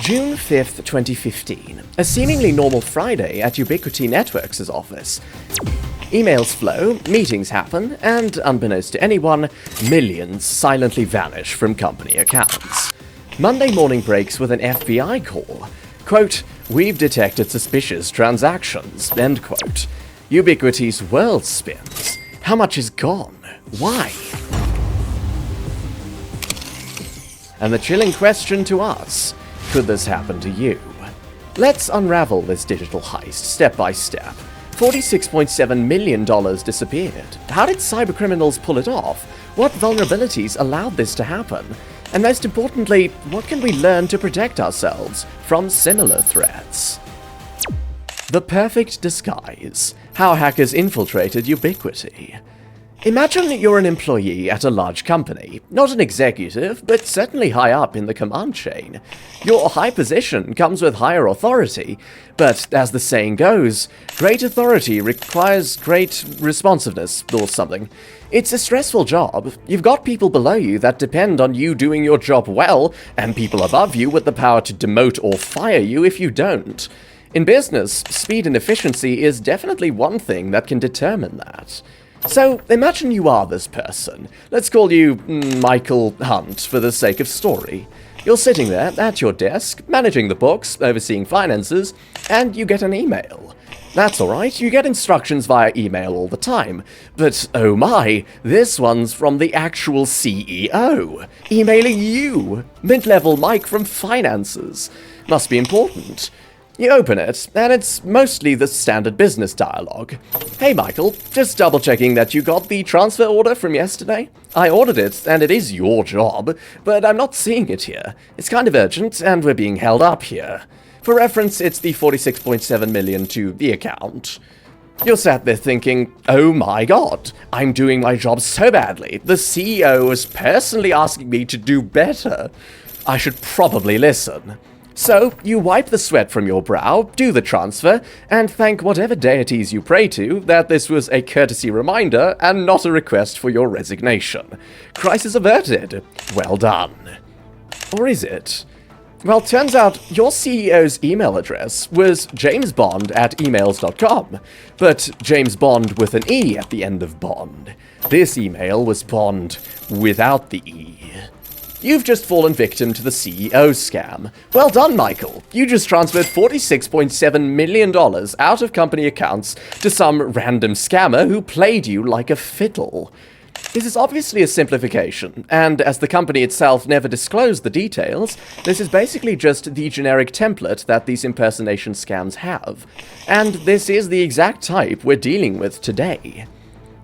June 5th, 2015. A seemingly normal Friday at Ubiquiti Networks' office. Emails flow, meetings happen, and unbeknownst to anyone, millions silently vanish from company accounts. Monday morning breaks with an FBI call. Quote, "We've detected suspicious transactions," end quote. Ubiquiti's world spins. How much is gone? Why? And the chilling question to us, could this happen to you? Let's unravel this digital heist step by step. $46.7 million disappeared. How did cybercriminals pull it off? What vulnerabilities allowed this to happen? And most importantly, what can we learn to protect ourselves from similar threats? The perfect disguise. How hackers infiltrated Ubiquiti. Imagine you're an employee at a large company. Not an executive, but certainly high up in the command chain. Your high position comes with higher authority, but as the saying goes, great authority requires great responsiveness or something. It's a stressful job. You've got people below you that depend on you doing your job well, and people above you with the power to demote or fire you if you don't. In business, speed and efficiency is definitely one thing that can determine that. So, imagine you are this person. Let's call you Michael Hunt for the sake of story. You're sitting there at your desk, managing the books, overseeing finances, and you get an email. That's alright, you get instructions via email all the time. But oh my, this one's from the actual CEO. Emailing you, mid-level Mike from finances. Must be important. You open it, and it's mostly the standard business dialogue. "Hey Michael, just double checking that you got the transfer order from yesterday. I ordered it, and it is your job, but I'm not seeing it here. It's kind of urgent, and we're being held up here. For reference, it's the $46.7 million to the account." You're sat there thinking, oh my god, I'm doing my job so badly. The CEO is personally asking me to do better. I should probably listen. So, you wipe the sweat from your brow, do the transfer, and thank whatever deities you pray to that this was a courtesy reminder and not a request for your resignation. Crisis averted. Well done. Or is it? Well, turns out your CEO's email address was jamesbond@emails.com, but James Bond with an E at the end of Bond. This email was Bond without the E. You've just fallen victim to the CEO scam. Well done, Michael. You just transferred $46.7 million out of company accounts to some random scammer who played you like a fiddle. This is obviously a simplification, and as the company itself never disclosed the details, this is basically just the generic template that these impersonation scams have. And this is the exact type we're dealing with today.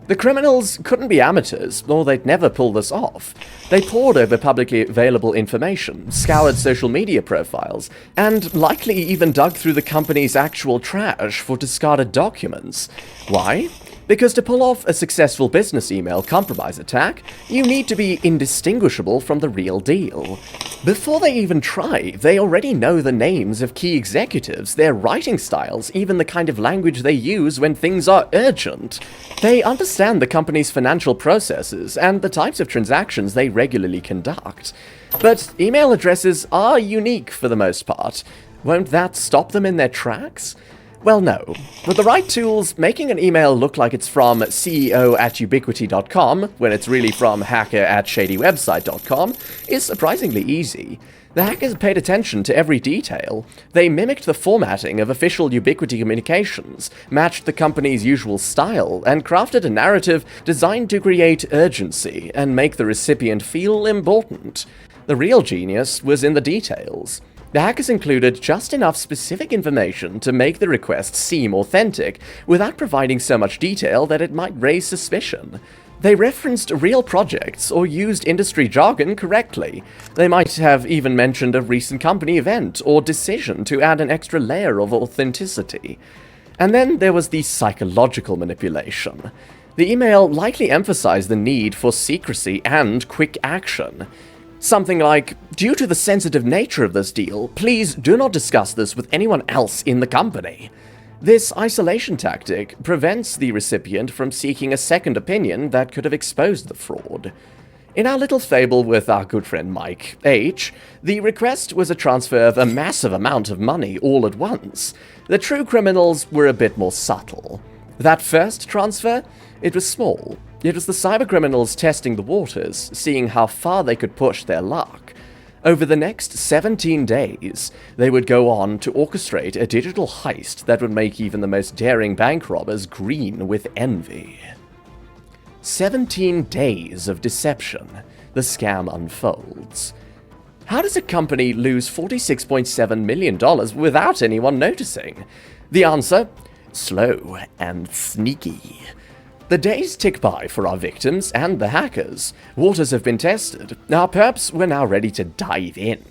The criminals couldn't be amateurs, or they'd never pull this off. They pored over publicly available information, scoured social media profiles, and likely even dug through the company's actual trash for discarded documents. Why? Because to pull off a successful business email compromise attack, you need to be indistinguishable from the real deal. Before they even try, they already know the names of key executives, their writing styles, even the kind of language they use when things are urgent. They understand the company's financial processes and the types of transactions they regularly conduct. But email addresses are unique for the most part. Won't that stop them in their tracks? Well, no. With the right tools, making an email look like it's from CEO@ubiquiti.com, when it's really from hacker@shadywebsite.com, is surprisingly easy. The hackers paid attention to every detail. They mimicked the formatting of official Ubiquiti communications, matched the company's usual style, and crafted a narrative designed to create urgency and make the recipient feel important. The real genius was in the details. The hackers included just enough specific information to make the request seem authentic, without providing so much detail that it might raise suspicion. They referenced real projects or used industry jargon correctly. They might have even mentioned a recent company event or decision to add an extra layer of authenticity. And then there was the psychological manipulation. The email likely emphasized the need for secrecy and quick action. Something like, "Due to the sensitive nature of this deal, please do not discuss this with anyone else in the company." This isolation tactic prevents the recipient from seeking a second opinion that could have exposed the fraud. In our little fable with our good friend Mike H., the request was a transfer of a massive amount of money all at once. The true criminals were a bit more subtle. That first transfer, it was small. It was the cybercriminals testing the waters, seeing how far they could push their luck. Over the next 17 days, they would go on to orchestrate a digital heist that would make even the most daring bank robbers green with envy. 17 days of deception. The scam unfolds. How does a company lose $46.7 million without anyone noticing? The answer? Slow and sneaky. The days tick by for our victims and the hackers. Waters have been tested. Our perps were now ready to dive in.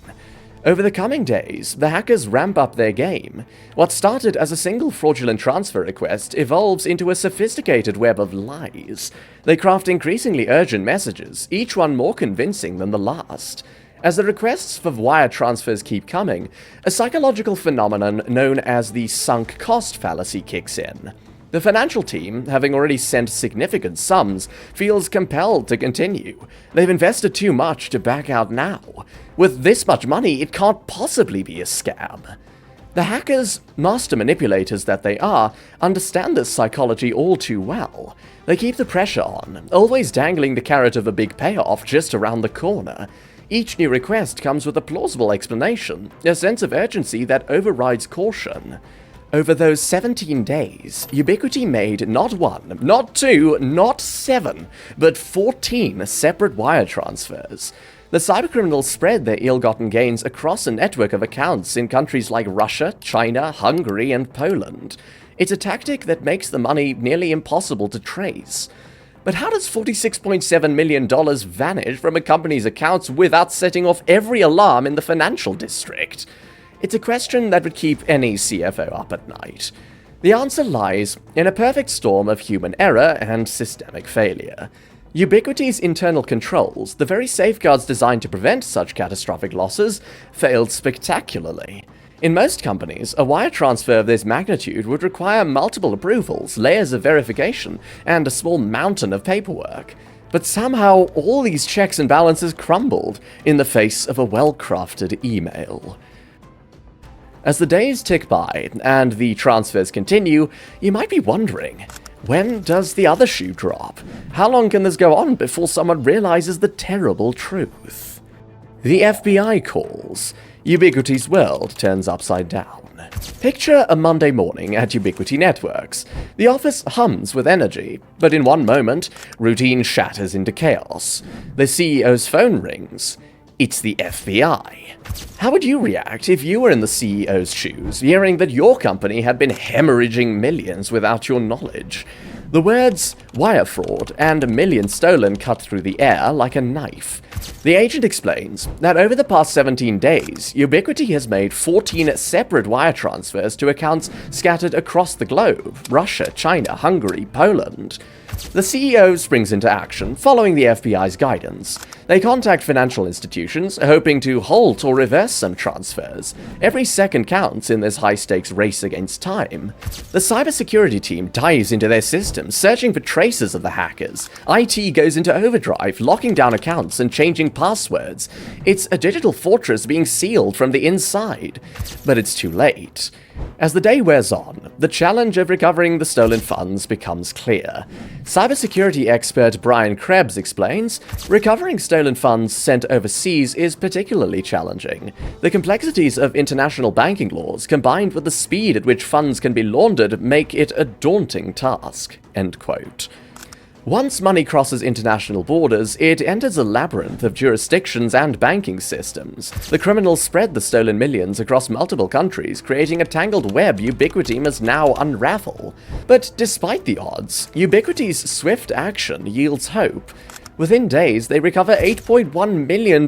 Over the coming days, the hackers ramp up their game. What started as a single fraudulent transfer request evolves into a sophisticated web of lies. They craft increasingly urgent messages, each one more convincing than the last. As the requests for wire transfers keep coming, a psychological phenomenon known as the sunk cost fallacy kicks in. The financial team, having already sent significant sums, feels compelled to continue. They've invested too much to back out now. With this much money, it can't possibly be a scam. The hackers, master manipulators that they are, understand this psychology all too well. They keep the pressure on, always dangling the carrot of a big payoff just around the corner. Each new request comes with a plausible explanation, a sense of urgency that overrides caution. Over those 17 days, Ubiquiti made not one, not two, not 7, but 14 separate wire transfers. The cybercriminals spread their ill-gotten gains across a network of accounts in countries like Russia, China, Hungary, and Poland. It's a tactic that makes the money nearly impossible to trace. But how does $46.7 million vanish from a company's accounts without setting off every alarm in the financial district? It's a question that would keep any CFO up at night. The answer lies in a perfect storm of human error and systemic failure. Ubiquiti's internal controls, the very safeguards designed to prevent such catastrophic losses, failed spectacularly. In most companies, a wire transfer of this magnitude would require multiple approvals, layers of verification, and a small mountain of paperwork. But somehow, all these checks and balances crumbled in the face of a well-crafted email. As the days tick by and the transfers continue, you might be wondering, when does the other shoe drop? How long can this go on before someone realizes the terrible truth? The FBI calls. Ubiquiti's world turns upside down. Picture a Monday morning at Ubiquiti Networks. The office hums with energy, but in one moment, routine shatters into chaos. The CEO's phone rings. It's the FBI. How would you react if you were in the CEO's shoes, hearing that your company had been hemorrhaging millions without your knowledge? The words wire fraud and millions stolen cut through the air like a knife. The agent explains that over the past 17 days, Ubiquiti has made 14 separate wire transfers to accounts scattered across the globe: Russia, China, Hungary, Poland. The CEO springs into action, following the FBI's guidance. They contact financial institutions, hoping to halt or reverse some transfers. Every second counts in this high-stakes race against time. The cybersecurity team dives into their systems, searching for traces of the hackers. IT goes into overdrive, locking down accounts and changing passwords. It's a digital fortress being sealed from the inside. But it's too late. As the day wears on, the challenge of recovering the stolen funds becomes clear. Cybersecurity expert Brian Krebs explains, recovering stolen funds sent overseas is particularly challenging. The complexities of international banking laws, combined with the speed at which funds can be laundered, make it a daunting task. End quote. Once money crosses international borders, it enters a labyrinth of jurisdictions and banking systems. The criminals spread the stolen millions across multiple countries, creating a tangled web Ubiquiti must now unravel. But despite the odds, Ubiquiti's swift action yields hope. Within days, they recover $8.1 million.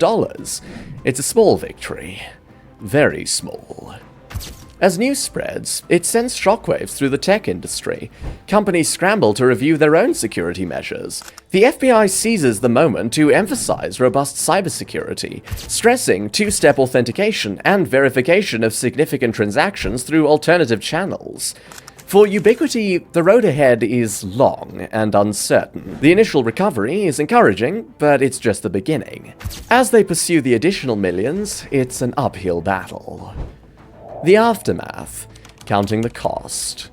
It's a small victory. Very small. As news spreads, it sends shockwaves through the tech industry. Companies scramble to review their own security measures. The FBI seizes the moment to emphasize robust cybersecurity, stressing two-step authentication and verification of significant transactions through alternative channels. For Ubiquiti, the road ahead is long and uncertain. The initial recovery is encouraging, but it's just the beginning. As they pursue the additional millions, it's an uphill battle. The aftermath, counting the cost.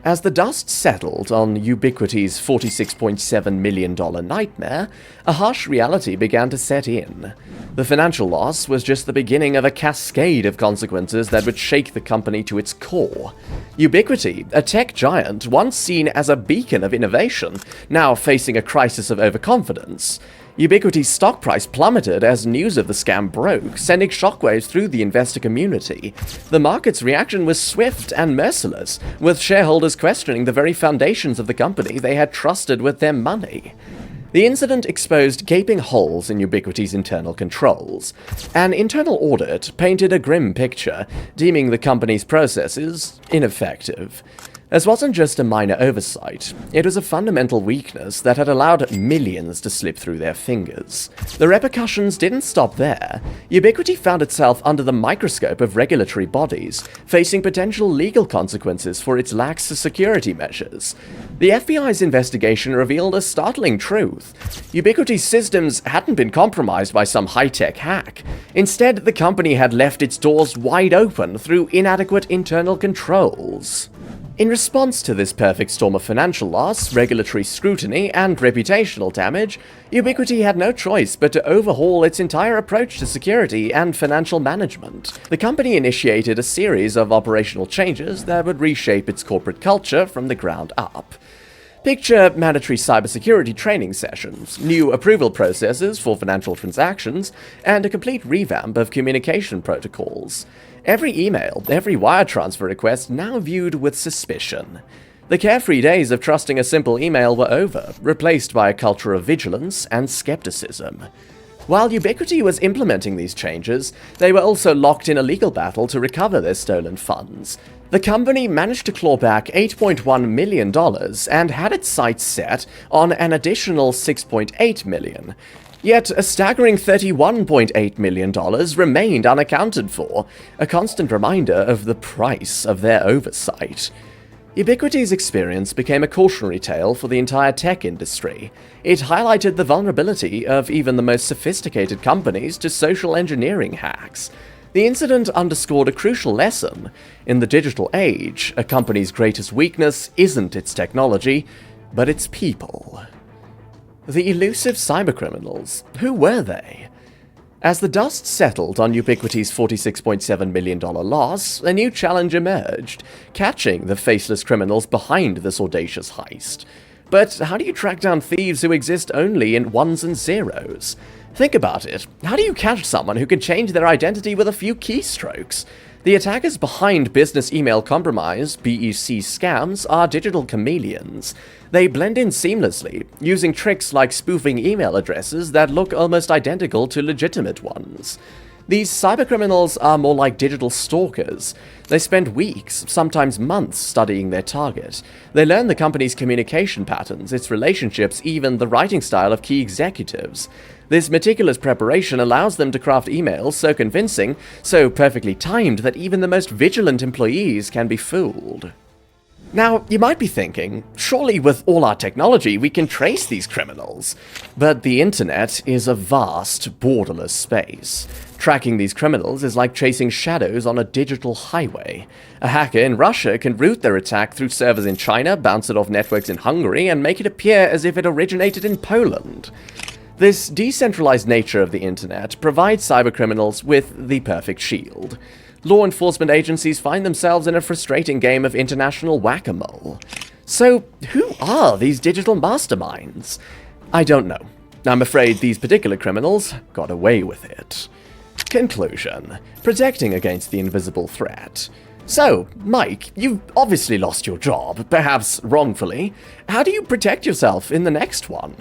As the dust settled on Ubiquiti's $46.7 million nightmare, a harsh reality began to set in. The financial loss was just the beginning of a cascade of consequences that would shake the company to its core. Ubiquiti, a tech giant once seen as a beacon of innovation, now facing a crisis of overconfidence. Ubiquiti's stock price plummeted as news of the scam broke, sending shockwaves through the investor community. The market's reaction was swift and merciless, with shareholders questioning the very foundations of the company they had trusted with their money. The incident exposed gaping holes in Ubiquiti's internal controls. An internal audit painted a grim picture, deeming the company's processes ineffective. This wasn't just a minor oversight, it was a fundamental weakness that had allowed millions to slip through their fingers. The repercussions didn't stop there. Ubiquiti found itself under the microscope of regulatory bodies, facing potential legal consequences for its lax security measures. The FBI's investigation revealed a startling truth. Ubiquiti's systems hadn't been compromised by some high-tech hack. Instead, the company had left its doors wide open through inadequate internal controls. In response to this perfect storm of financial loss, regulatory scrutiny, and reputational damage, Ubiquiti had no choice but to overhaul its entire approach to security and financial management. The company initiated a series of operational changes that would reshape its corporate culture from the ground up. Picture mandatory cybersecurity training sessions, new approval processes for financial transactions, and a complete revamp of communication protocols. Every email, every wire transfer request now viewed with suspicion. The carefree days of trusting a simple email were over, replaced by a culture of vigilance and skepticism. While Ubiquiti was implementing these changes, they were also locked in a legal battle to recover their stolen funds. The company managed to claw back $8.1 million and had its sights set on an additional $6.8 million. Yet a staggering $31.8 million remained unaccounted for, a constant reminder of the price of their oversight. Ubiquiti's experience became a cautionary tale for the entire tech industry. It highlighted the vulnerability of even the most sophisticated companies to social engineering hacks. The incident underscored a crucial lesson. In the digital age, a company's greatest weakness isn't its technology, but its people. The elusive cybercriminals. Who were they? As the dust settled on Ubiquiti's $46.7 million loss, a new challenge emerged, catching the faceless criminals behind this audacious heist. But how do you track down thieves who exist only in ones and zeros? Think about it. How do you catch someone who can change their identity with a few keystrokes? The attackers behind business email compromise, BEC scams, are digital chameleons. They blend in seamlessly, using tricks like spoofing email addresses that look almost identical to legitimate ones. These cybercriminals are more like digital stalkers. They spend weeks, sometimes months, studying their target. They learn the company's communication patterns, its relationships, even the writing style of key executives. This meticulous preparation allows them to craft emails so convincing, so perfectly timed that even the most vigilant employees can be fooled. Now, you might be thinking, surely with all our technology we can trace these criminals. But the internet is a vast, borderless space. Tracking these criminals is like chasing shadows on a digital highway. A hacker in Russia can route their attack through servers in China, bounce it off networks in Hungary, and make it appear as if it originated in Poland. This decentralized nature of the internet provides cybercriminals with the perfect shield. Law enforcement agencies find themselves in a frustrating game of international whack-a-mole. So, who are these digital masterminds? I don't know. I'm afraid these particular criminals got away with it. Conclusion. Protecting against the invisible threat. So, Mike, you've obviously lost your job, perhaps wrongfully. How do you protect yourself in the next one?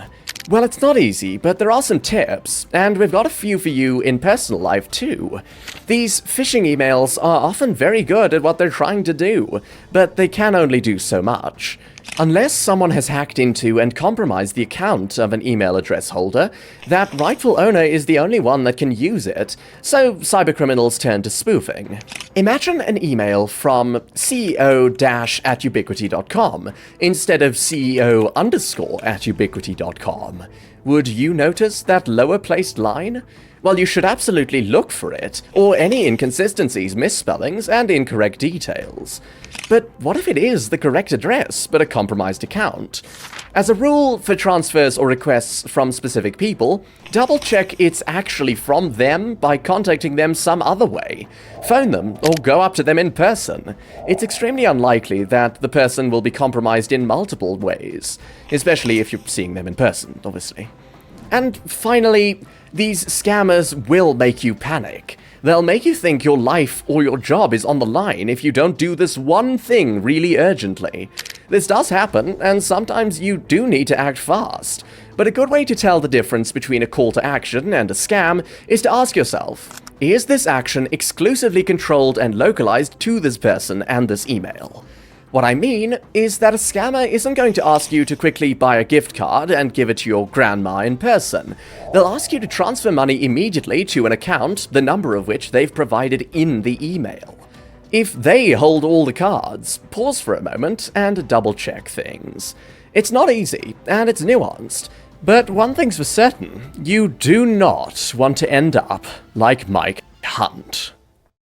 Well, it's not easy, but there are some tips, and we've got a few for you in personal life too. These phishing emails are often very good at what they're trying to do, but they can only do so much. Unless someone has hacked into and compromised the account of an email address holder, that rightful owner is the only one that can use it, so cybercriminals turn to spoofing. Imagine an email from CEO-@ubiquiti.com instead of CEO_@ubiquiti.com. Would you notice that lower-placed line? Well, you should absolutely look for it, or any inconsistencies, misspellings, and incorrect details. But what if it is the correct address, but a compromised account? As a rule, for transfers or requests from specific people, double-check it's actually from them by contacting them some other way. Phone them, or go up to them in person. It's extremely unlikely that the person will be compromised in multiple ways, especially if you're seeing them in person, obviously. And finally, these scammers will make you panic. They'll make you think your life or your job is on the line if you don't do this one thing really urgently. This does happen, and sometimes you do need to act fast. But a good way to tell the difference between a call to action and a scam is to ask yourself, is this action exclusively controlled and localized to this person and this email? What I mean is that a scammer isn't going to ask you to quickly buy a gift card and give it to your grandma in person. They'll ask you to transfer money immediately to an account, the number of which they've provided in the email. If they hold all the cards, pause for a moment and double-check things. It's not easy, and it's nuanced, but one thing's for certain, you do not want to end up like Mike Hunt.